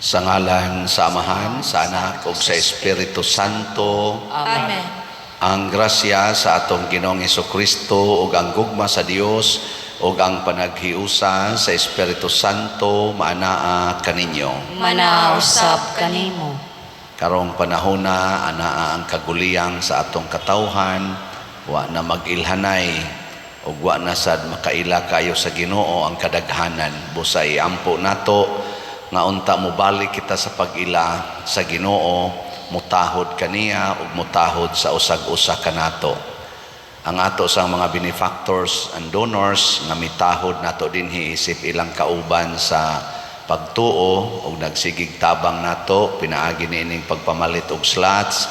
Sa ngalan sa Amahan, sa Anak, ug sa Espiritu Santo. Amen. Ang grasya sa atong Ginoong Hesukristo ug ang gugma sa Dios ug ang panaghiusa sa Espiritu Santo maanaa kaninyo. Manausab kanimo. Karong panahona anaa ang kaguliyang sa atong katawhan, wa na mag-ilhanay ug wa na sad makaila kayo sa Ginoo ang kadaghanan. Busay ampo nato nga unta mo balik kita sa pag-ila sa Ginoo, mutahod kaniya ug mutahod sa usag-usa kanato. Ang ato sa mga benefactors and donors nga mitahod nato dinhi isip ilang kauban sa pagtuo ug nagsigig tabang nato pinaagi niining pagpamalit og slots,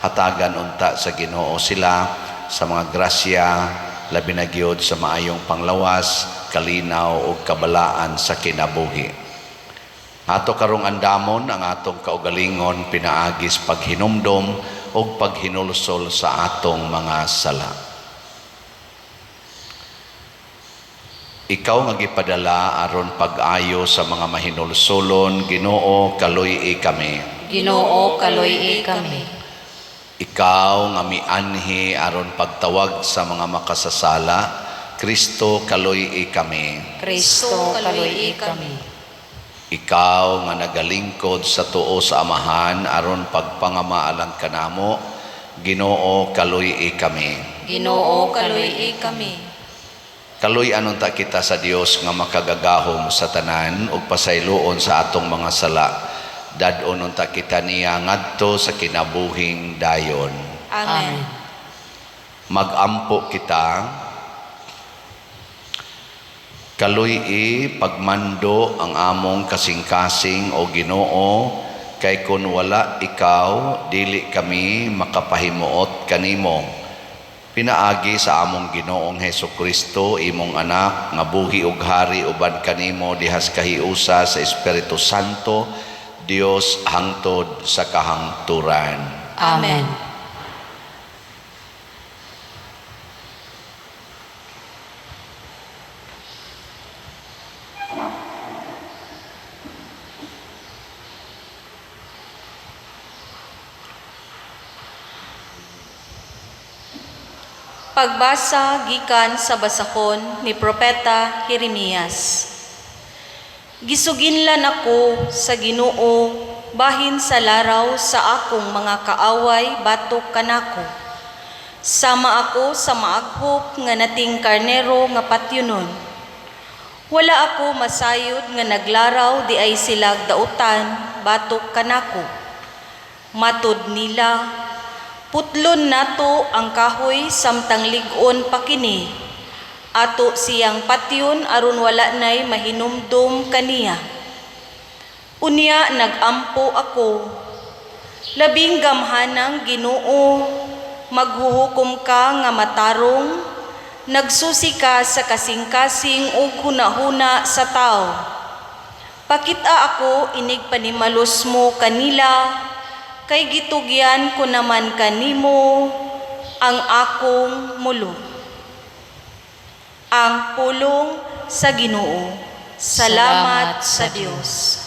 hatagan unta sa Ginoo sila sa mga grasya labi na gyud sa maayong panglawas, kalinaw ug kabalaan sa kinabuhi. Ato karong andamon ang atong kaugalingon pinaagis paghinumdom o paghinulsol sa atong mga sala. Ikaw nga gipadala aron pag-ayo sa mga mahinulsolon, Ginoo kaluy-i kami. Ginoo kaluy-i kami. Ikaw nga mianhi aron pagtawag sa mga makasasala, Kristo kaluy-i kami. Kristo kaluy-i kami. Ikaw nga nagalingkod sa tuo sa Amahan aron pagpangamaalang kanamo, Ginoo kaluy-i kami. Ginoo kaluy-i kami. Kaluy-anon ta kita sa Dios nga makagagahom sa tanan ug pasayloon sa atong mga sala. Dad-onon ta kita niya ngadto sa kinabuhing dayon. Amen. Magampo kita. Kaluy-i pagmando ang among kasing-kasing o Ginoo, kay kun wala ikaw dili kami makapahimuot kanimo. Pinaagi sa among Ginoong Hesukristo imong anak nga buhi ug hari uban kanimo dihas kahiusa sa Espiritu Santo, Dios hangtod sa kahangturan. Amen. Pagbasa gikan sa basahon ni Propeta Jeremias. Gisuginlan ako sa Ginoo bahin sa laraw sa akong mga kaaway batok kanako. Sama ako sa maaghop nga nating karnero nga patyunon. Wala ako masayod nga naglaraw di ay silag dautan batok kanako. Matud nila, putlon nato ang kahoy samtang lig-on pakini. Ato siyang patyon aron wala nay mahinumdum kaniya. Unya nagampo ako. Labing gamhanang Ginoo, maghuhukom ka nga matarong, nagsusi ka sa kasing-kasing ug hunahuna sa tao. Pakita ako inig panimalos mo kanila, kay gitugyan ko naman kanimo ang akong mulo. Ang pulong sa Ginoo. Salamat sa Dios.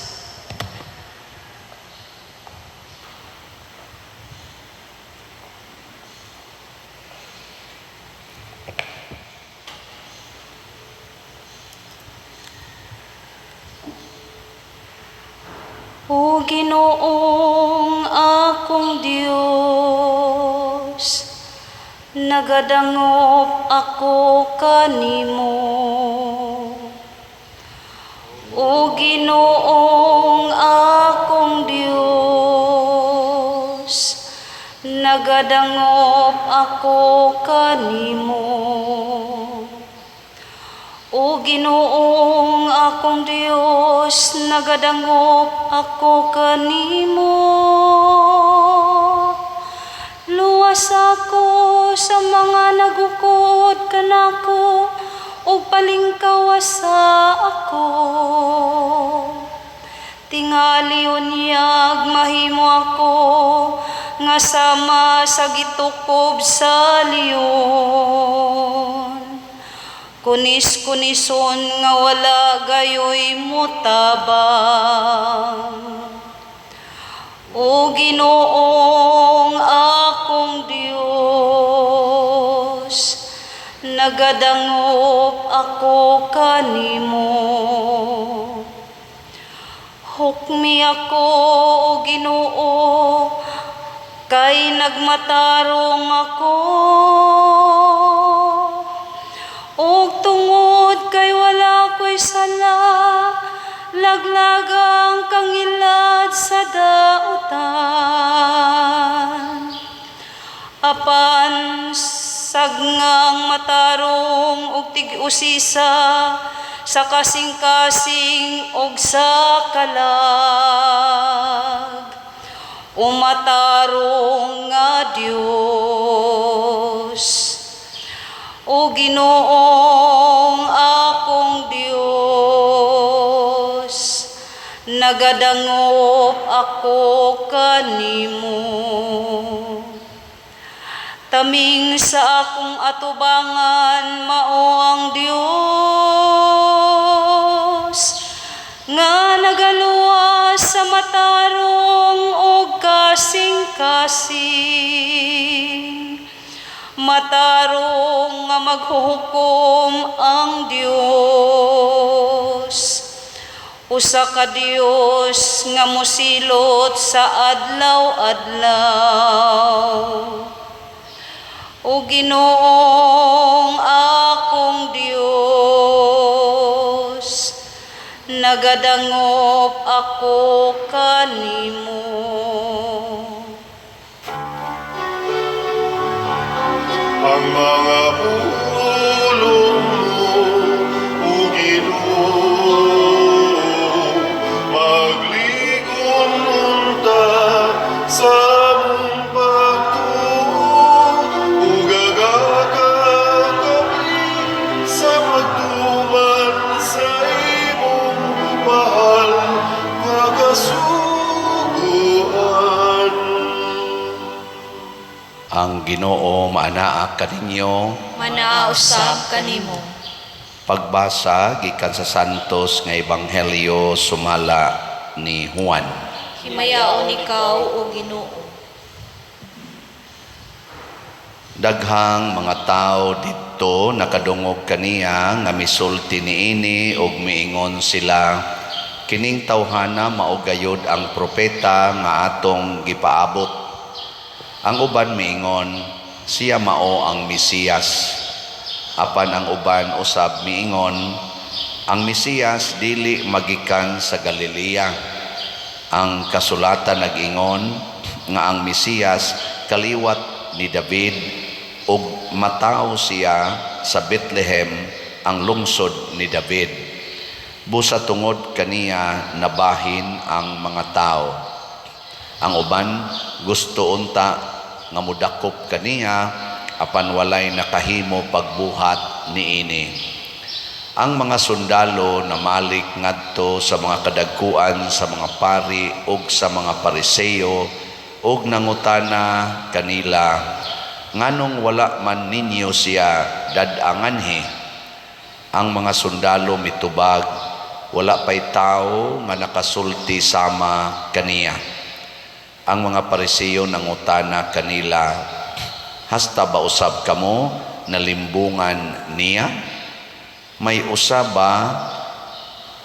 O Ginoong akong Dios, nagadangop ako kanimo. O Ginoong akong Dios, nagadangop ako kanimo. O Ginoong akong Dios, nagadangop ako kanimo. Luwas ako sa mga nagukod kanako, o palingkawasa ako. Tingali unyag mahimo ako, nga sama sa gitukob sa leon. Kunis-kunison nga wala gayoy mutabang. O Ginoong akong Dios, nagadangop ako kanimo. Hukmi ako, O Ginoo, kay nagmatarong ako. O tungod kay wala ko'y sala, laglagang kangilad sa dautan. Apan sagngang matarong og tig-usisa sa kasing-kasing og sa kalag. Umatarong nga Dios, o Ginoong akong Dios, nagadangop ako kanimo. Taming sa akong atubangan mao ang Dios, nga nagaluwas sa matarong o kasing-kasing. Matarong nga maghuhukom ang Dios. Usa ka Dios nga musilot sa adlaw-adlaw. O Ginoong akong Dios, nagadangop ako kanimo. Ang mga pulong mo, O Ginoo, magligon unta sa mong pagtuo, ugagakan kami sa pagtuman sa imong mahal nga kasuguan. Ang Ginoo maanaa kaninyo. Manausab kanimo. Pagbasa gikan sa Santos nga Ebanghelyo sumala ni Juan. Himayaon ikaw, O Ginoo. Daghang mga tao didto nakadungog kaniya nga misulti niini ug miingon sila, kining tawhana mao gayud ang propeta nga atong gipaabot. Ang uban miingon, siya mao ang Mesiyas. Apan ang uban usab miingon, ang Mesiyas dili magikan sa Galilea. Ang kasulatan nag-ingon nga ang Mesiyas kaliwat ni David ug matao siya sa Bethlehem, ang lungsod ni David. Busa tungod kaniya nabahin ang mga tao. Ang uban gusto unta nga mudakop kaniya apan walay nakahimo pagbuhat niini. Ang mga sundalo namalik ngadto sa mga kadagkuan sa mga pari ug sa mga Pariseo ug nangutana kanila, nganong wala man ninyo siya dadanganhi? Ang mga sundalo mitubag, wala pay tao nga nakasulti sama kaniya. Ang mga Pariseo nangutana kanila, hasta ba usab kamo nalimbungan niya? May usaba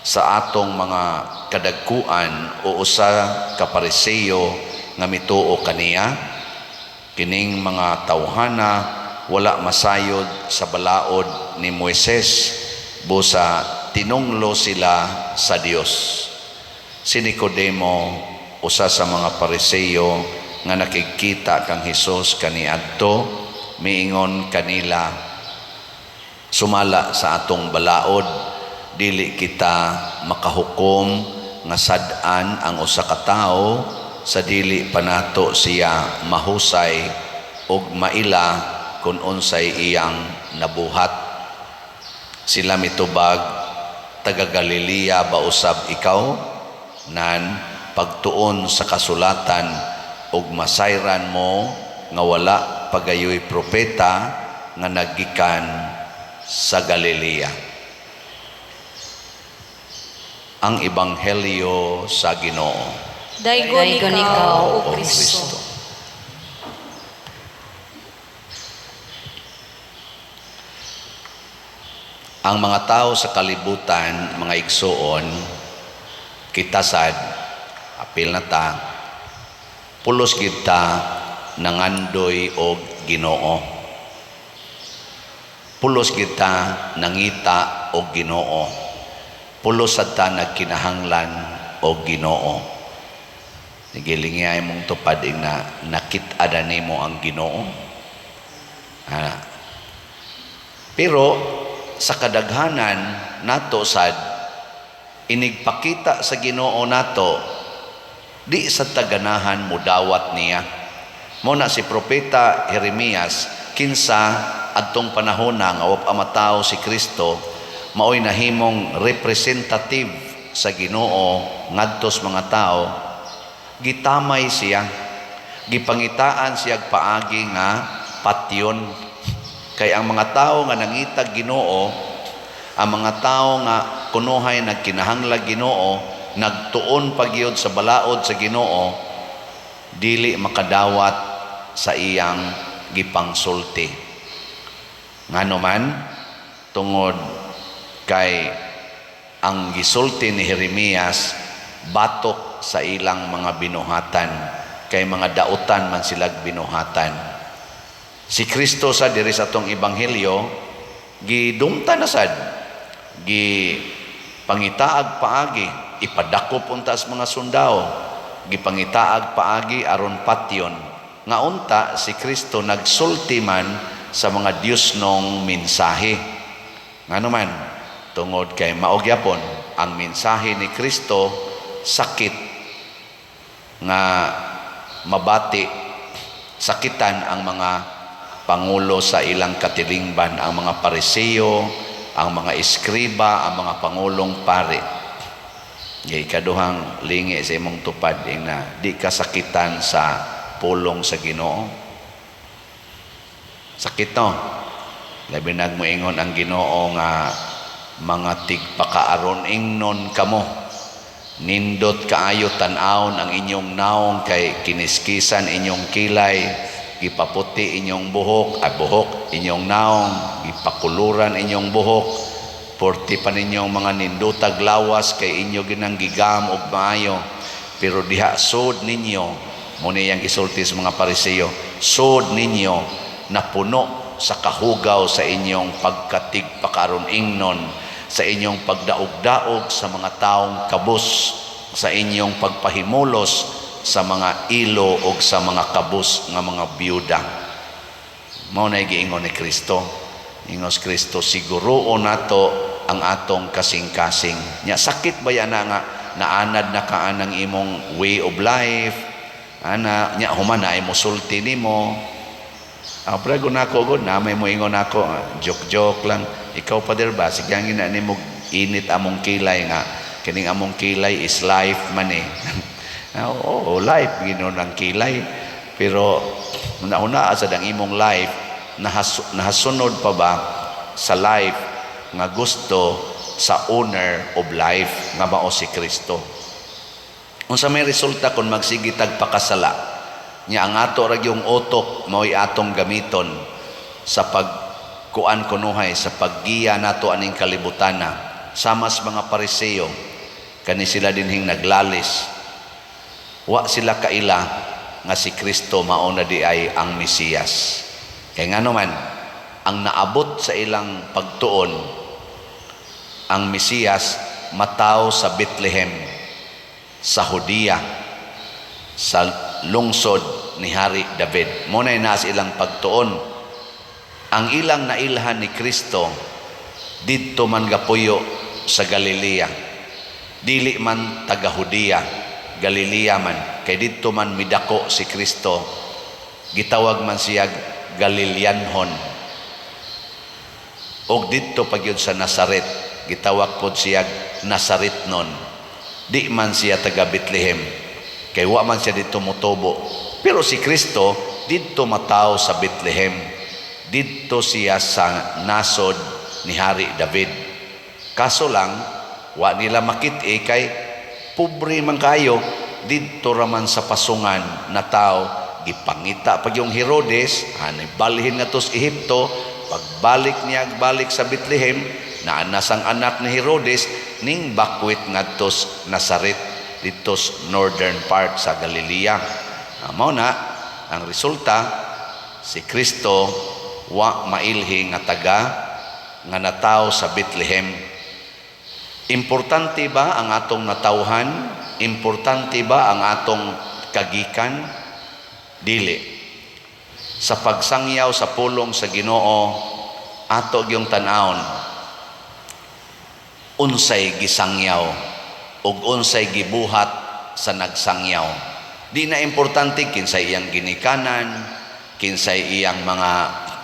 sa atong mga kadagkuan o usa ka Pariseo nga mituo kaniya? Kining mga tawhana wala masayod sa balaod ni Moises, busa tinunglo sila sa Dios. Si Nicodemo, usa sa mga Pariseo nga nakikita kang Hesus kaniadto, miingon kanila, sumala sa atong balaod, dili kita makahukom nga sad-an ang usa ka tawo sa dili panato siya mahusay ug maila kung unsay iyang nabuhat. Sila mitubag, taga Galilea ba usab ikaw? Nan pagtuon sa kasulatan ug masayran mo nga wala pagayoy propeta nga naggikan sa Galilea. Ang Ebanghelyo sa Ginoo. Daygon ikaw, O Kristo. Ang mga tao sa kalibutan, mga igsoon, kita sad, apil na ta, pulos kita nangandoy og Ginoo. Pulos kita nangita og Ginoo. Pulos sad ta nagkinahanglan og Ginoo. Nagilingay mong tupad na nakit-ada nimo ang Ginoo. Pero sa kadaghanan nato sad inigpakita sa Ginoo nato di sa taganahan mudawat niya. Mo na si propeta Jeremias kinsa adtong panahon nga wa pa matawo si Kristo maoy nahimong representative sa Ginoo ngadto sa mga tao, gitamay siya, gipangitaan siya paagi nga patyon. Kay ang mga tao nga nangitag Ginoo, ang mga tao nga kunuhay nagkinahanglag Ginoo, nagtuon pagyod sa balaod sa Ginoo, dili makadawat sa iyang gipangsulti. Ngano man tungod kay ang gisulti ni Jeremias batok sa ilang mga binuhatan, kay mga dautan man silag binuhatan. Si Kristo sa diri sa atong ebanghelyo gidumta na sad, gipangitaag paagi, ipadakop unta sa mga sundao, gipangitaag paagi aron patyon nga unta si Kristo nagsulti man sa mga Diosnong mensahe. Ngano man tungod kay mao gyapon ang mensahe ni Kristo sakit nga mabati, sakitan ang mga pangulo sa ilang katilingban, ang mga Pariseo, ang mga eskriba, ang mga pangulong pari. Ikaduhang lingi sa imong tupad na di ka sakitan sa pulong sa Ginoo. Sakit no. Labi nagmoingon ang Ginoo nga mga tigpakaaron ingnon kamo. Nindot kaayo tan-awon ang inyong naong kay kiniskisan inyong kilay, gipaputi inyong buhok, inyong naong, gipakuluran inyong buhok, porti pa ninyong mga nindutag lawas kay inyo ginang gigam og maayo, pero diha sud ninyo, muna yang isulti sa mga Pariseo, sud ninyo na puno sa kahugaw sa inyong pagkatigpakaron ingnon, sa inyong pagdaog-daog sa mga taong kabus, sa inyong pagpahimulos sa mga ilo o sa mga kabus nga mga biyuda. Mao na giingon ni Kristo. Ingos Kristo, siguruon nato ang atong kasing-kasing. Nya sakit ba yan nga naanad na kaanang imong way of life? Ana nya human na imo sulti nimo. Prego nako gud na may moingon nako, joke lang. Ikaw Pader ba sigyang ina nimo init among kilay nga kining among kilay is life man eh. Oo, life gino ng kilay, pero nauna sa dang imong life nahasunod pa ba sa life nga gusto sa owner of life nga mao si Kristo. Unsa may resulta kung magsigitag pakasala nya ang ato ra yung utok mao'y atong gamiton sa pagkuan kunuhay sa paggiya nato aning kalibutana sama sa mga Pariseo. Kani sila dinhing naglalis, wa sila kaila nga si Kristo mao na di ay ang Mesiyas. Kay ngano man ang naabot sa ilang pagtuon ang Mesiyas mataw sa Bethlehem, sa Hudiya, sa lungsod ni Hari David. Muna'y nas ilang pagtuon. Ang ilang nailhan ni Kristo didto man gapuyo sa Galilea. Dili man taga Hudiya, Galilea man. Kay didto man midako si Kristo. Gitawag man siya Galileanhon. Og didto pagyud sa Nazaret, gitawag pod siya Nazaretnon. Di man siya taga Bethlehem, kay wa man siya dito motobo. Pero si Kristo dito mataw sa Bethlehem. Dito siya sa nasod ni Hari David. Kaso lang wa nila makit-i kay pobre man kayo. Dito raman sa pasungan na tao, gipangita pag yung Herodes, balhin nga tos Ehipto. Pagbalik niya, balik sa Bethlehem, naanas ang anak ni Herodes, ning bakwit nga tos Nazaret, ditos northern part sa Galilea. Mao na, ang resulta, si Kristo, wa mailhi nga taga, nga nataw sa Bethlehem. Importante ba ang atong natawhan? Importante ba ang atong kagikan? Dili. Sa pagsangyaw sa pulong sa Ginoo, ato gyung tan-awon unsay gisangyaw ug unsay gibuhat sa nagsangyaw. Di na importante kinsay iyang ginikanan, kinsay iyang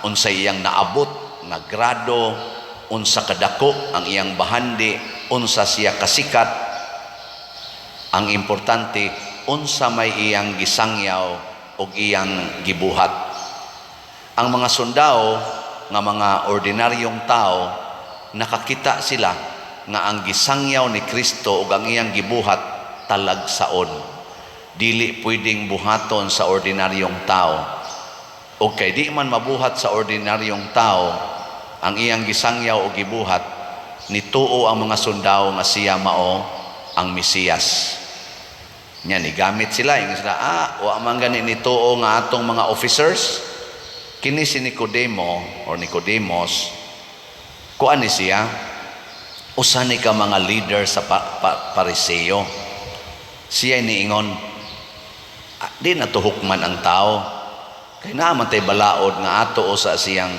unsay iyang naabot nga grado, unsa kadako ang iyang bahandi, unsa siya kasikat. Ang importante unsa may iyang gisangyaw ug iyang gibuhat. Ang mga sundao nga mga ordinaryong tao, nakakita sila nga ang gisangyaw ni Kristo ug ang iyang gibuhat talagsaon. Dili pwedeng buhaton sa ordinaryong tao. O kay di man mabuhat sa ordinaryong tao ang iyang gisangyaw o gibuhat, nituo ang mga sundao nga siya mao ang Mesiyas. Nya ni gamit sila, yung sila, wa man gani nituo nga atong mga officers. Kini si Nicodemo or Nicodemus, kuan ni siya, usa ni ka mga leader sa Pariseo. Siya niingon, di natuhukman ang tao. Kaya naman tayo balaod nga ato o sa siyang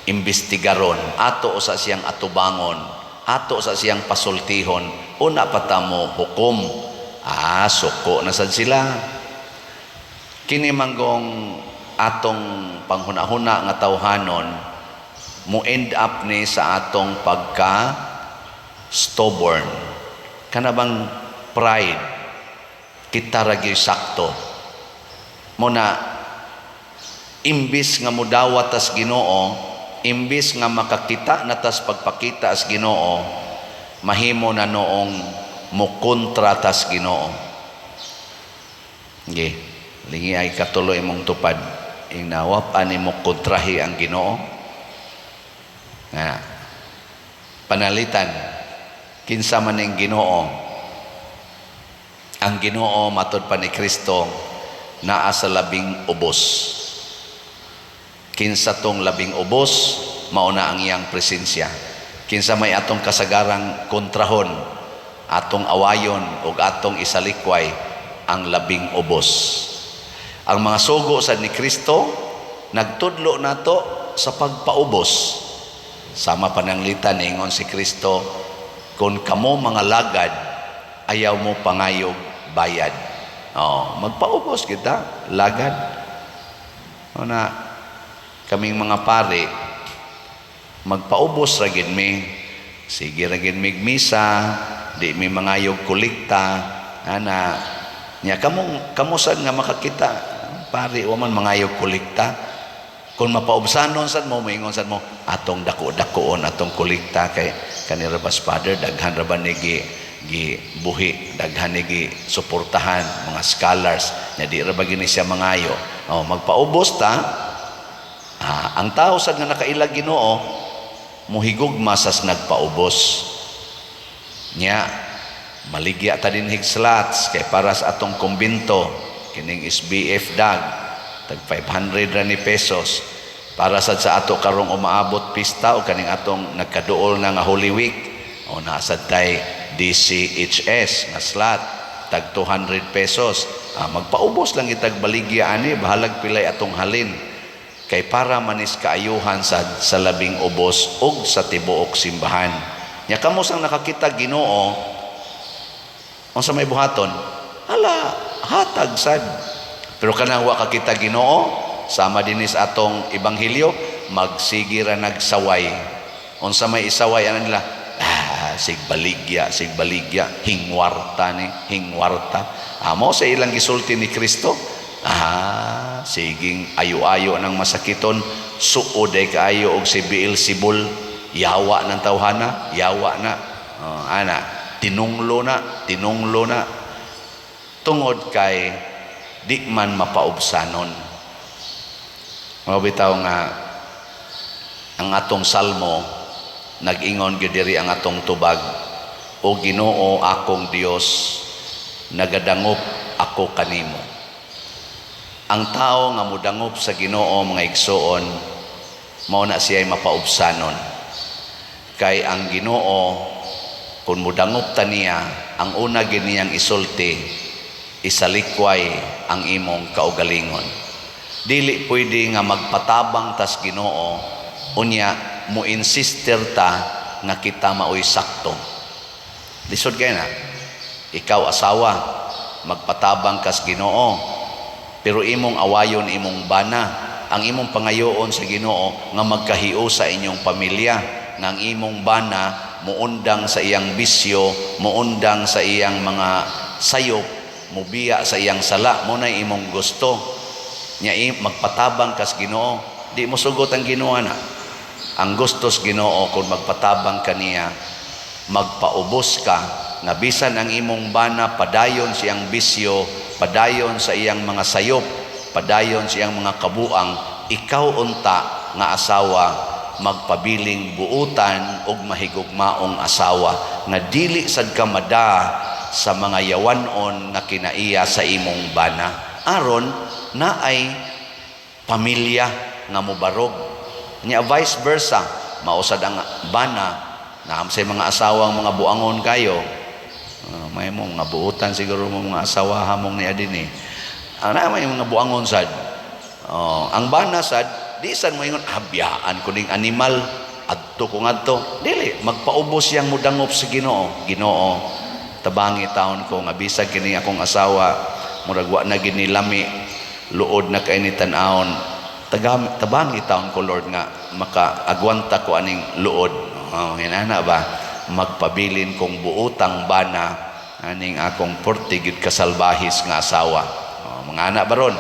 imbestigaron, ato o sa siyang atubangon, ato sa siyang pasultihon, una patamo hukom. Suko na sad sila. Kini manggong atong panghuna-huna nga tawhanon mo end up ni sa atong pagka stubborn. Kana bang pride kita ra gyud sakto. Muna imbis nga mudawat as Ginoo, imbis nga makakita na tas pagpakita as Ginoo, mahimo na noong mukontra tas Ginoo. Okay. Lingi ay katuloy mong tupad. Inawap ani mo kontrahi ang Ginoo. Panalitan. Kinsa man ang Ginoo. Ang Ginoo matod pa ni Kristo naa sa labing ubos. Kinsa tong labing ubos, mauna ang iyang presensya. Kinsa may atong kasagarang kontrahon, atong awayon o atong isalikway, ang labing ubos. Ang mga sugo sa ni Kristo nagtudlo nato sa pagpaubos. Sama pananglitan ingon si Kristo, kung kamo mga lagad ayaw mo pangayog bayad. Magpaubos kita, lagad. Na kaming mga pare magpaubos ra gid mi. Sige ra gid mig misa, di mi mangayog kolekta. Nya kamo sad nga makakita, pare wa man mangayog kolekta. Kung mapaubsanon sad mo, moingon sad mo, atong dako-dakoon atong kolekta kay kanira bas father daghan ra ba ni gibuhi, daghan ni gi suportahan mga scholars, nya di ra ba gini siya mangayo. Magpaubos ta. Ang tao sad nga nakailag Ginoo muhigugma sas nagpaubos. Nya maligya ta din higslats kay para sa atong kumbinto kining SBF dag tag 500 ra ni pesos para sa ato karong umaabot pista o kaning atong nagkaduol na nga Holy Week. O nasad tay DCHS nga slot tag 200 pesos. Magpaubos lang itag baligya ani, bahalag pilay atong halin. Kay para manis kaayuhan sa labing ubos ug sa tibuok simbahan. Nya kamo sang nakakita Ginoo, unsa may buhaton? Hala, hatag sad. Pero kanang wa kakita Ginoo, sama dinis atong ebanghelyo, magsige ra nagsaway. Unsa may isaway ana nila? Sigbaligya, hingwarta ni, hingwarta. Amo sa ilang gisulti ni Kristo. Siging ayo-ayo ng masakiton, suod ay kaayo og si Beelzebul, yawa ng tawhana, yawa na. Tinunglo na. Tungod kay di man mapaubsanon. Mabitaw nga ang atong salmo nag-ingon gyud diri ang atong tubag, o Ginoo akong Dios, nagadangop ako kanimo. Ang tao nga mudangop sa Ginoo mga igsoon, mao na siya mapaubsanon. Kay ang Ginoo kung mudangop ta niya, ang una gid niyang isulti, isalikway ang imong kaugalingon. Dili pwede nga magpatabang tas Ginoo, unya mo insister ta nga kita maoy sakto. Lisod kay na, ikaw asawa, magpatabang kas Ginoo, pero imong awayon imong bana, ang imong pangayoon sa Ginoo nga magkahiyo sa inyong pamilya, nga ang imong bana muundang sa iyang bisyo, muundang sa iyang mga sayop, mubiya sa iyang sala, mo na imong gusto. Nya magpatabang kas Ginoo, di mo sugot ang Ginoo na. Ang gustos Ginoo kung magpatabang kaniya, magpaubos ka, nga bisan ang imong bana padayon siyang bisyo, padayon sa iyang mga sayop, padayon sa iyang mga kabuang, ikaw unta nga asawa magpabiling buutan og mahigugmaong asawa nga dili sad ka mada sa mga yawanon nga kinaiya sa imong bana, aron na ay pamilya nga mobarog. Nya vice versa, mausad ang bana na sa mga asawang mga buangon kayo, may mong nga buutan siguro mo mga asawa hamong niya din may mga buangon sad. Ang bana sad, di sad mo ingon, habiyaan ko ning animal, adto ko ngadto. Dili, magpaubos yang mudangop sa Ginoo. Ginoo, tabangi taon ko nga bisag kini akong asawa, murag wa na ginilami, luod na kay ni tan-aon. Tabangi taon ko Lord nga makaagwanta ko aning luod. Hinana ba? Magpabilin kong buutang bana aning akong portigid kasalbahis nga asawa. Mga anak baron,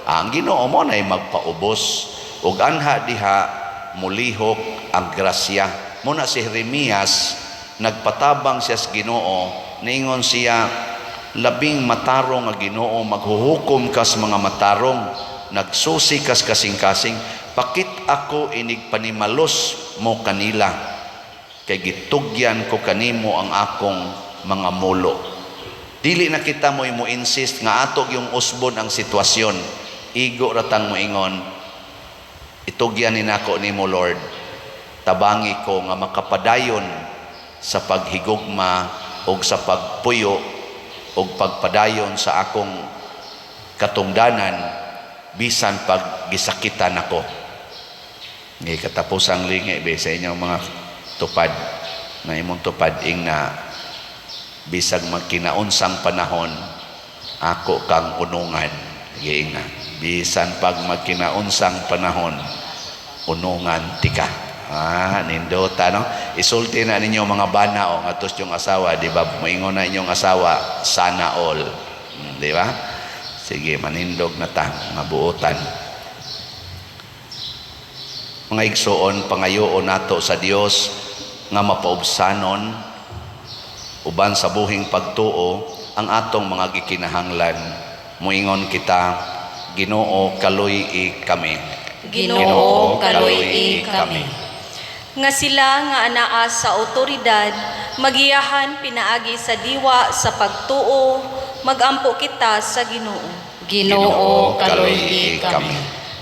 ang Ginoo mo na magpaubos ug anha diha mulihok ang grasya. Muna si Jeremias nagpatabang siya sa Ginoo, ningon siya, labing matarong nga Ginoo, maghuhukom kas mga matarong, nagsusi kas kasing-kasing, pakit ako inig panimalos mo kanila, kay gitugyan ko kanimo ang akong mga mulo. Dili na kita mo insist nga atog yung usbon ang sitwasyon. Igo ratang mo ingon, itugyan ni nako nimo Lord, tabangi ko nga makapadayon sa paghigugma o sa pagpuyo o pagpadayon sa akong katungdanan bisan pag gisakitan ako. Ngay katapusang lingi be sa inyong mga tupad na imong tupad ing na bisag magkinaunsang panahon ako kang unungan. Giing na bisan pag magkinaunsang panahon unungan tika. Nindota no, isulti na ninyo mga bana o ngatos yung asawa, di ba? Maingon na inyong asawa, sana all, di ba? Sige, manindog na ta nga buotan. Mga igsoon, pangayoon nato sa Dios nga mapaubsanon uban sa buhing pagtuo ang atong mga gikinahanglan. Muingon kita, Ginoo kaluy-i kami. Ginoo kaluy-i kami. Nga sila nga anaa sa otoridad, magiyahan pinaagi sa diwa sa pagtuo, magampo kita sa Ginoo. Ginoo kaluy-i kami.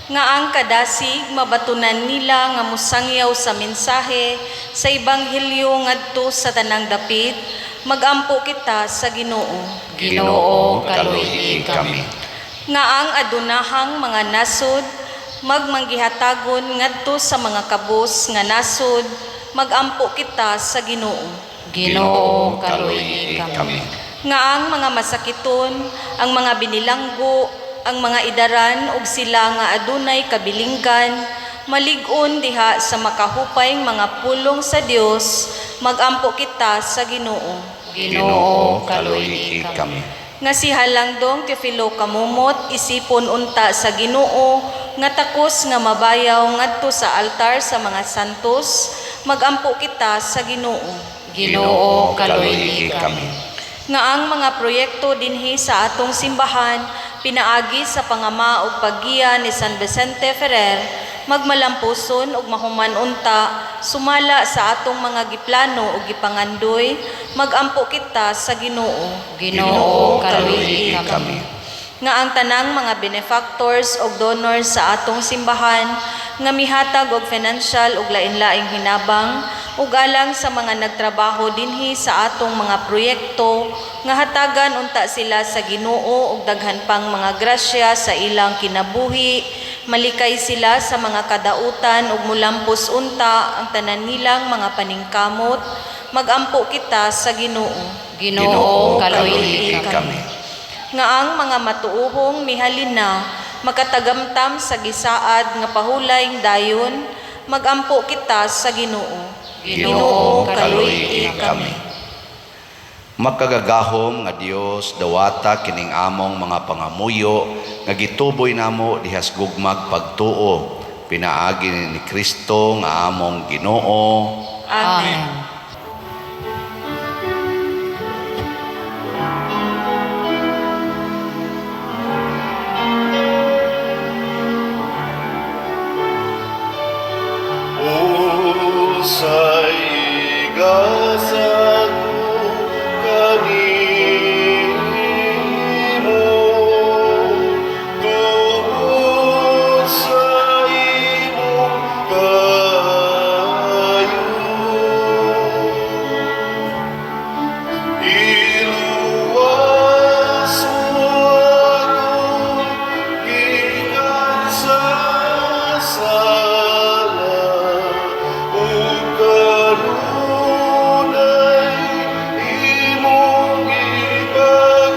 nga ang kadasig mabatunan nila nga musangyaw sa mensahe sa ebanghelyo ngadto sa tanang dapit, magampo kita sa Ginoo. Ginoo, kaluhi kami. Nga ang adunahang mga nasod magmanggihatagon ngadto sa mga kabus nga nasod, magampo kita sa Ginoo. Ginoo, kaluhi kami. Nga ang mga masakiton, ang mga binilanggo, ang mga idaran ug sila nga adunay kabilinggan, malig-on diha sa makahupayng mga pulong sa Dios, magampo kita sa Ginoo. Ginoo, kaluhi kami. Nga si Halangdong Teofilo kamumot isipon unta sa Ginoo nga takos nga mabayaw ngadto sa altar sa mga santos, magampo kita sa Ginoo. Ginoo, kaluhi kami. Nga ang mga proyekto dinhi sa atong simbahan pinaagi sa pangama ug paggiya ni San Vicente Ferrer, magmalampuson ug mahuman unta sumala sa atong mga giplano ug gipangandoy, magampo kita sa Ginoo. Ginoo, kaluhi kami. Nga ang tanang mga benefactors ug donors sa atong simbahan nga mihatag og financial ug lain-laing hinabang ug alang sa mga nagtrabaho dinhi sa atong mga proyekto nga hatagan unta sila sa Ginoo ug daghan pang mga grasya sa ilang kinabuhi, malikay sila sa mga kadautan ug mulampos unta ang tanan nilang mga paningkamot, magampo kita sa Ginoo. Ginoo, kaluhi kami. Nga ang mga matuuhong mihalina makatagamtam sa gisaad nga pahulayng dayon, magampo kita sa Ginoo. Ginoo, kaluhi kami. Makagagahom nga Dios dawata kining among mga pangamuyo nga gituboy namo dihas gugmag pagtuo, pinaagi ni Kristo nga among Ginoo. Amen. sa igasan mo kanimo, tungkol sa imong kayo. Iluwas mo ako gikan sa sala, ug kanunay imong ipakita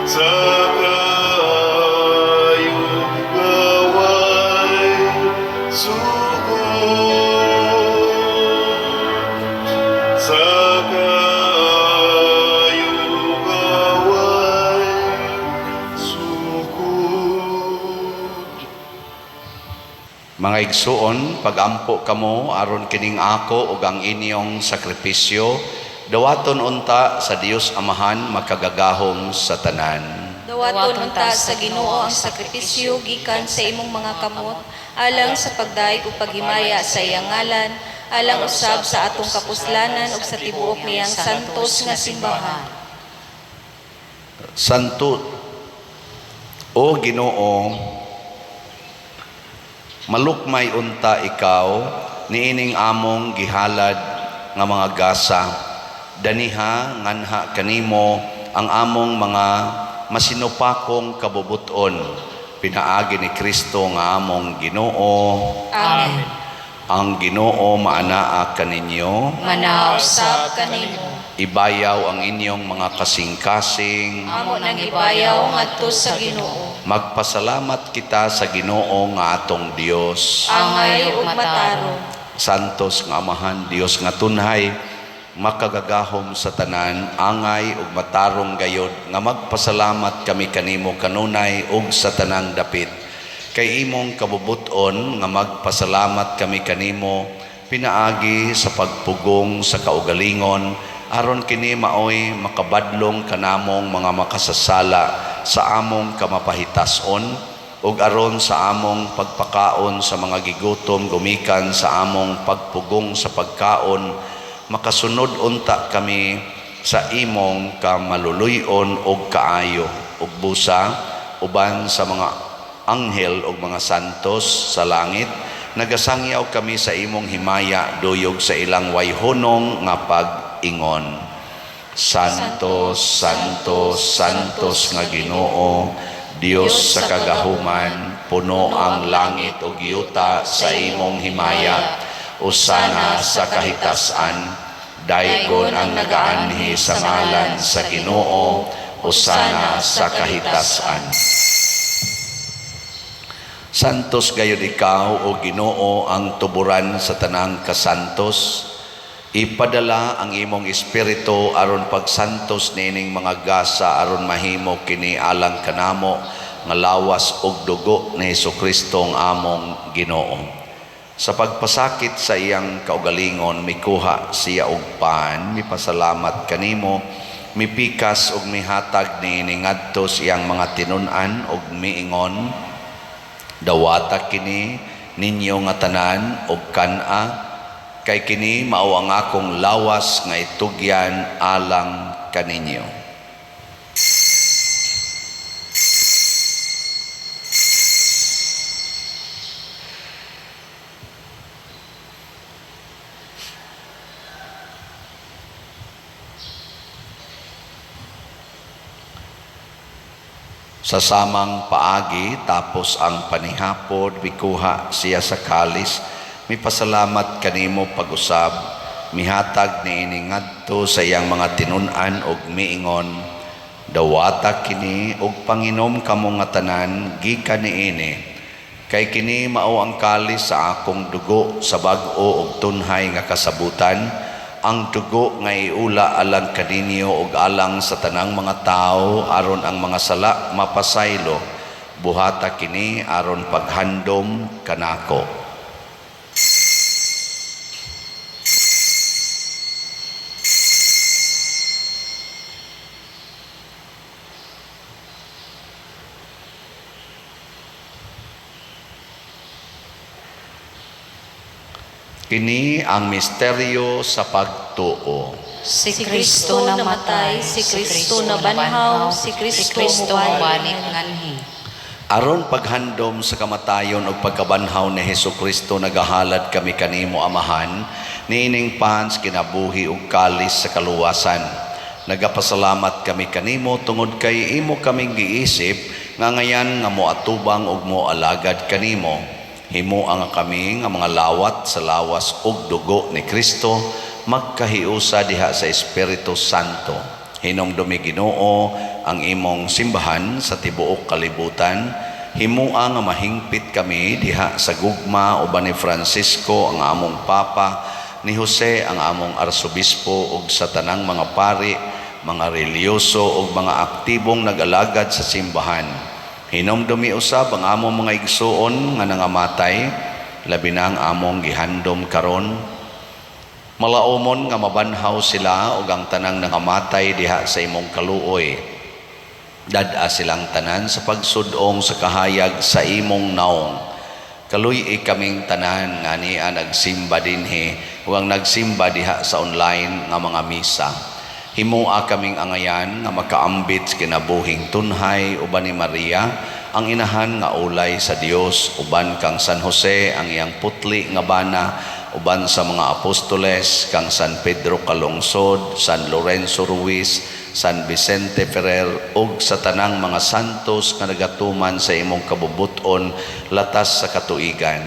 sa kayong gaway sugod. Sa kayong gaway sugod. Mga igsuon, pagampo kamo aron kining ako ug ang inyong sakripisyo, dawaton unta sa Dios Amahan makagagahom sa tanan. Dawaton unta sa Ginoo ang sakripisyo gikan sa imong mga kamot, alang sa pagdaig ug paghimaya sa iyang ngalan, alang usab sa atong kapuslanan ug sa tibuok niyang santos nga simbahan. Santo o Ginoo, malukmay unta ikaw niining among gihalad nga mga gasa, daniha nganha kanimo ang among mga masinupakong kabubuton, pinaagi ni Kristo nga among Ginoo. Amen. Ang Ginoo maanaa kaninyo, Manausab kanimo, ibayaw ang inyong mga kasing-kasing. amo nang ibayaw ngadto sa Ginoo. Magpasalamat kita sa Ginoo nga atong Dios. Angay ug matarong. Santos nga Amahan, Dios nga tunhay, makagagahom sa tanan, angay ug matarong gayod nga magpasalamat kami kanimo kanunay ug sa tanang dapit. Kay imong kabubuton nga magpasalamat kami kanimo pinaagi sa pagpugong sa kaugalingon, aron kini maoy makabadlong kanamong mga makasasala sa among kamapahitason ug aron sa among pagpakaon sa mga gigutom gumikan sa among pagpugong sa pagkaon, makasunod unta kami sa imong kamaluluyon ug kaayo ug busa uban sa mga anghel o mga santos sa langit, nagasangyaw kami sa imong himaya duyog sa ilang wayhonong nga pag-ingon. Santos, Santos, Santos nga Ginoo, Dios sa kagahuman, puno ang langit ug yuta sa imong himaya. Usana sa kahitasan, daygon ang nagaanhi sa ngalan sa Ginoo. Usana sa kahitasan. Santos gayud ikaw o Ginoo ang tuburan sa tanang kasantos. Ipadala ang imong espiritu aron pagsantos nining mga gasa aron mahimo kini alang kanamo nga lawas ug dugo ni Hesukristo ang among Ginoo. Sa pagpasakit sa iyang kaugalingon mikuha siya og pan, mipasalamat kanimo, mipikas ug mihatag niini ngadto sa iyang mga tinun-an ug miingon, dawata kini ninyo nga tanan og kana, kay kini mao ang akong lawas nga itugyan alang kaninyo. Sa samang paagi tapos ang panihapod bikuha siya sa kalis, mipasalamat kanimo pag-usab, mihatag niini ngadto sa iyang mga tinun-an og miingon, dawata kini og panginom kamo nga tanan gikan niini, kay kini mao ang kalis sa akong dugo sa bag-o ug tunhay nga kasabutan, ang dugo nga iula alang kaninyo ug alang sa tanang mga tao aron ang mga sala mapasaylo. Buhata kini aron paghandom kanako. Kini ang misteryo sa pagtuo. Si Kristo namatay, si Kristo nabanhaw, si Kristo mubalik nganhi. Aron paghandom sa kamatayon ug pagkabanhaw ni Hesukristo nagahalad kami kanimo Amahan, niining pans kinabuhi ug kalis sa kaluwasan. Nagapasalamat kami kanimo tungod kay imo kaming giisip nga ngayan nga moatubang ug moalagad kanimo. Himo ang kami nga mga lawat sa lawas ug dugo ni Kristo magkahiusa diha sa Espiritu Santo. Hinumdumi Ginoo ang imong simbahan sa tibuok kalibutan. Himoa nga mahingpit kami diha sa gugma uban ni Francisco ang among Papa, ni Jose ang among Arsobispo ug sa tanang mga pari, mga reliyoso ug mga aktibong nag-alagad sa simbahan. Hinumdumi usab ang among mga igsuon nga nangamatay, labi na ang among gihandom karon. Malaumon nga mabanhaw sila ug ang tanang nangamatay diha sa imong kaluoy. Dad-a silang tanan sa pagsudong sa kahayag sa imong naong. Kaluy kaming tanan nga niya nagsimba dinhi ug ang nagsimba diha sa online nga mga misa. Himoa kaming angayan nga makaambit sa kinabuhing tunhay uban ni Maria, ang inahan nga ulay sa Dios, uban kang San Jose ang iyang putli nga bana, uban sa mga apostoles kang San Pedro Calungsod, San Lorenzo Ruiz, San Vicente Ferrer ug sa tanang mga santos nga nagatuman sa imong kabubuton latas sa katuigan.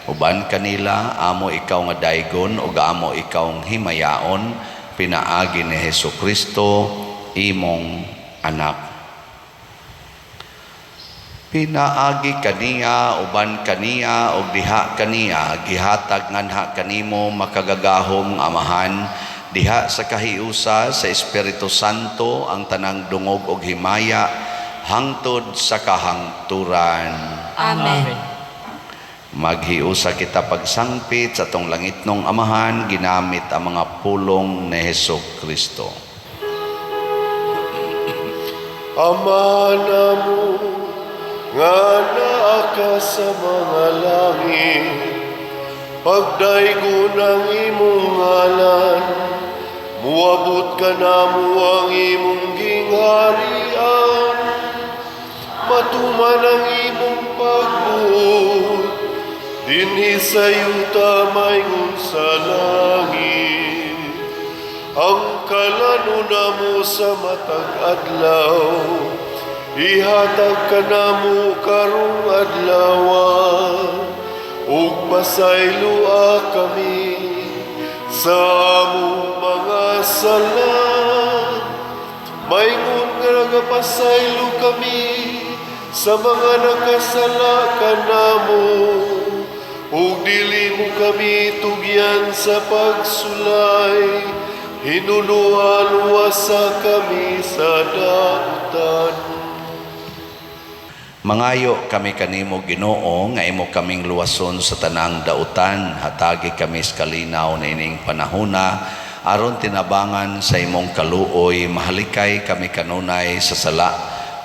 Uban kanila amo ikaw nga daygon ug amo ikaw himayaon, pinaagi ni Hesukristo imong anak. Pinaagi kaniya uban kaniya ug diha kaniya gihatag nganha kanimo makagagahom Amahan, diha sa kahiusa sa Espiritu Santo ang tanang dungog ug himaya hangtod sa kahangturan. Amen. Maghiusa kita pagsangpit sa tong langitnong Amahan ginamit ang mga pulong ni Hesukristo. Ama namo nga naa ka sa mga langit, pagdaygon ang imong ngalan, muabot ka namo ang imong gingharian, matuman ang imong pagbuot, dinhi sa yuta mayngon sa langit. Ang kalano namo sa matag adlaw, ihatag ka namo karong adlawa, ug pasaylua kami sa among mga sala. Mayngon nga nagapasaylo kami sa mga nakasala kanamo, ug dili mo kami tugyan sa pagsulay, hinuluan-wasa kami sa dautan. Mangayo kami kanimo Ginoo nga imo kaming luwason sa tanang dautan, hatagi kami sa kalinaw na ining panahona, aron tinabangan sa imong kaluoy, mahalikay kami kanunay sa sala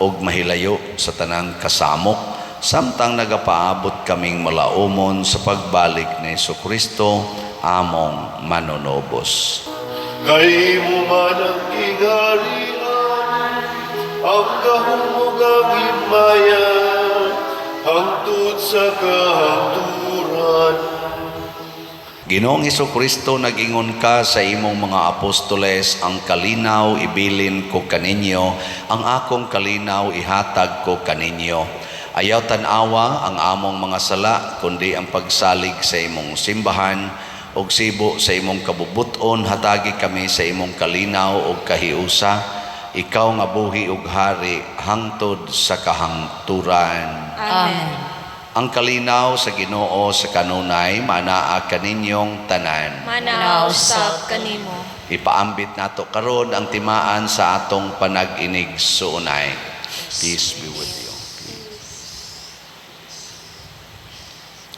ug mahilayo sa tanang kasamok, samtang nagapaabot kaming malaumon sa pagbalik ni Jesucristo among manunobos. Kay mo man ang ingarian, ang kahumugang himaya, hangtod sa kahaturan. Ginoong Jesucristo, nag-ingon ka sa imong mga apostoles, ang kalinaw ibilin ko kaninyo, ang akong kalinaw ihatag ko kaninyo. Ayaw tanawa ang among mga sala, kundi ang pagsalig sa imong simbahan, og sibo sa imong kabubuton, hatagi kami sa imong kalinaw og kahiusa, ikaw nga buhi ug hari hangtod sa kahangturan. Amen. Ang kalinaw sa Ginoo sa kanunay, manaa kaninyong tanan. Manaw sa kanimo. Ipaambit nato karon ang timaan sa atong panag-inig suunay. Peace be with you.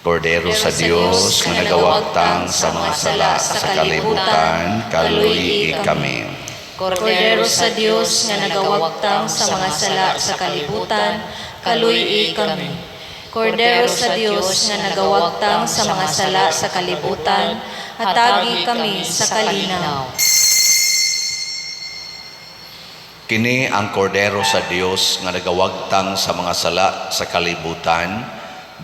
Kordero sa Dios nga nagawagtang sa mga sala sa kalibutan, kaluyi kami. Kordero sa Dios nga nagawagtang sa mga sala sa kalibutan, kaluyi kami. Kordero sa Dios nga nagawagtang sa mga sala sa kalibutan, hatagi kami sa kalinaw. Kini ang kordero sa Dios nga nagawagtang sa mga sala sa kalibutan,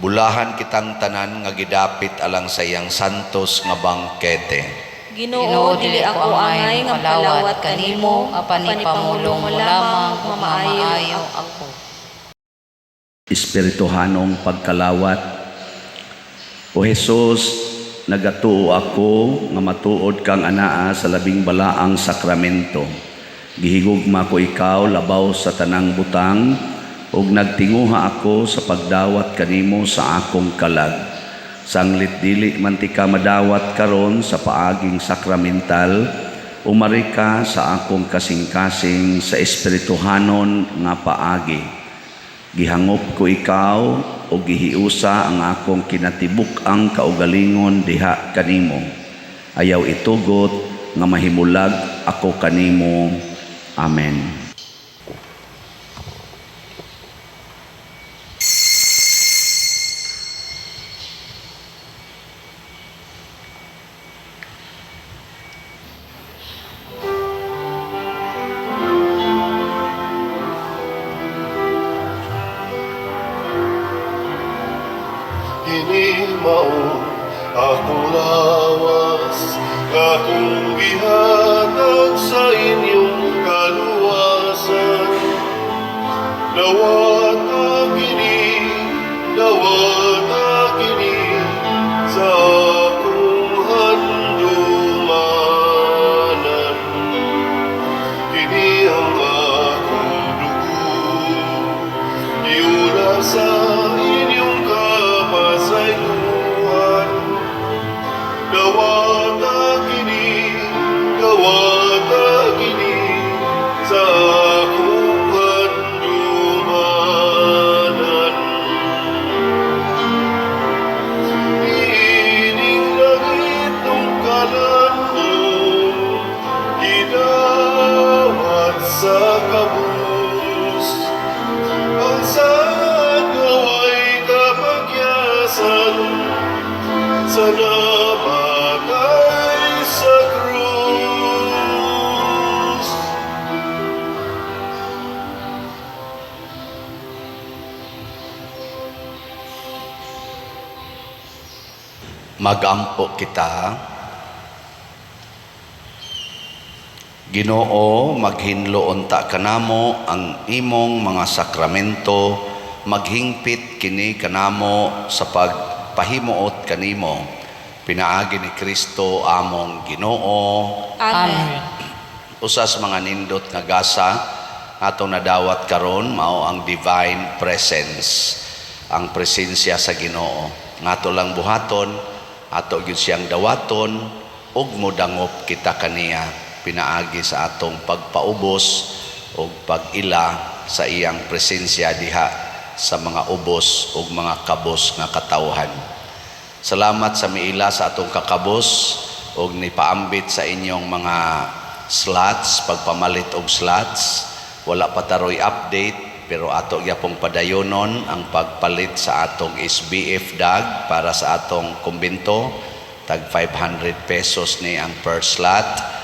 bulahan kitang tanan nga gidapit alang sa iyang santos nga bangkete. Ginoo, dili ako angay nga palawat kanimo, apan ipamulong mo lamang mamaayo ako. Espirituhanong pagkalawat. O Jesus, nagatuo ako nga matuod kang anaa sa labing balaang sakramento. Gihigugma ko ikaw labaw sa tanang butang, ug nagtinguha ako sa pagdawat kanimo sa akong kalag. Sanglit dili man ti ka madawat karon sa paaging sakramental, umari ka sa akong kasing-kasing sa espirituhanon nga paagi. Gihangop ko ikaw o gihiusa ang akong kinatibuk-ang kaugalingon diha kanimo. Ayaw itugot nga mahimulag ako kanimo. Amen. Hinimaon akong lawas, akong gihatag sa inyong kaluwasan. Nawata kini sa akong handumanan. Kini ang akong dugo, iula sa inyong kapasayloan. Nawata kini sa akong handumanan. Ining langit ng kalan mo, idawat sa kabus. Ang sagaway kapagyasan sa namatay sa krus. Magampo kita. Ginoo, maghinlo unta kanamo ang imong mga sakramento, maghingpit kini kanamo sa pagpahimuot kanimo. Pinaagi ni Kristo among Ginoo. Amen. Usas mga nindot nga gasa atong nadawat karon mao ang divine presence, ang presensya sa Ginoo. Ngato lang buhaton, ato gyud siyang dawaton ug modangop kita kaniya. Pinaagi sa atong pagpaubos o pag-ila sa iyang presensya diha sa mga ubos o mga kabos nga katawhan. Salamat sa miila sa atong kakabos o nipaambit sa inyong mga slots, pagpamalit og slots. Wala pa taroy update pero ato gyapong padayonon ang pagpalit sa atong SBF DAG para sa atong kumbento. Tag 500 pesos ni ang per slot.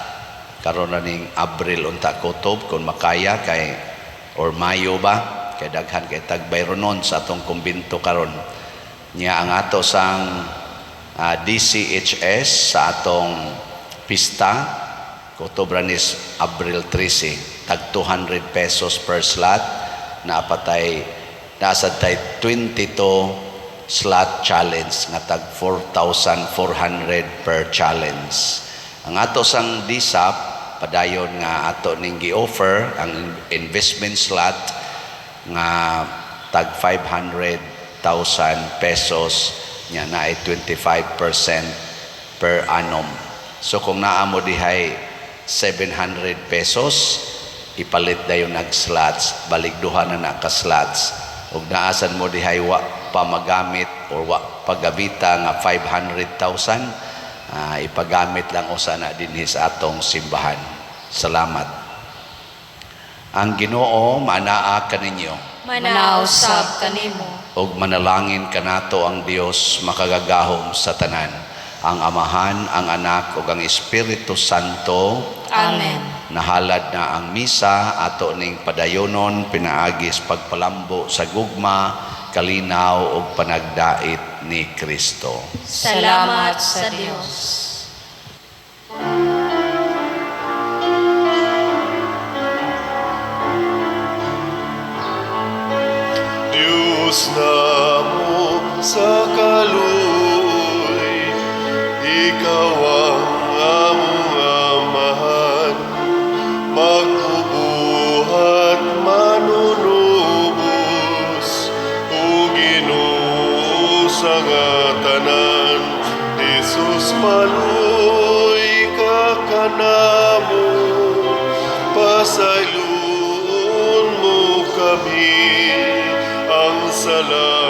Karon na ning Abril unta kutob kung makaya kay or Mayo ba kay daghan kay tagbayronon sa atong kumbento karon niya ang ato sang DCHS sa atong pista kutob ranis Abril 13 tag 200 pesos per slot na apatay nasa tay 22 slot challenge nga tag 4,400 per challenge. Ang ato sang DSAP padayon nga ato ning gi-offer ang investment slot nga tag 500,000 pesos nya na ay 25% per annum. So kung naamo dihay 700 pesos ipalit dayon nag slots, balik duha na ka slots. Ug naasan mo dihay wa pa magamit or wa pagabita nga 500,000 ipagamit lang usa na dinhi sa atong simbahan. Salamat. Ang Ginoo manaa kaninyo Manausab kanimo. ug manalangin kanato ang Dios makagagahom sa tanan, ang Amahan, ang Anak ug ang Espiritu Santo. Amen. Nahalad na ang misa ato ning padayonon pinaagis pagpalambo sa gugma, kalinaw ug panagdait ni Kristo. Salamat sa Dios. Diyos namo sa kaluoy, ikaw ang among amahan, magbubuhat manunubos, o Ginoo sa ngatanan, Jesus maluoy ka kanamo, pasayloon mo kami ang salamat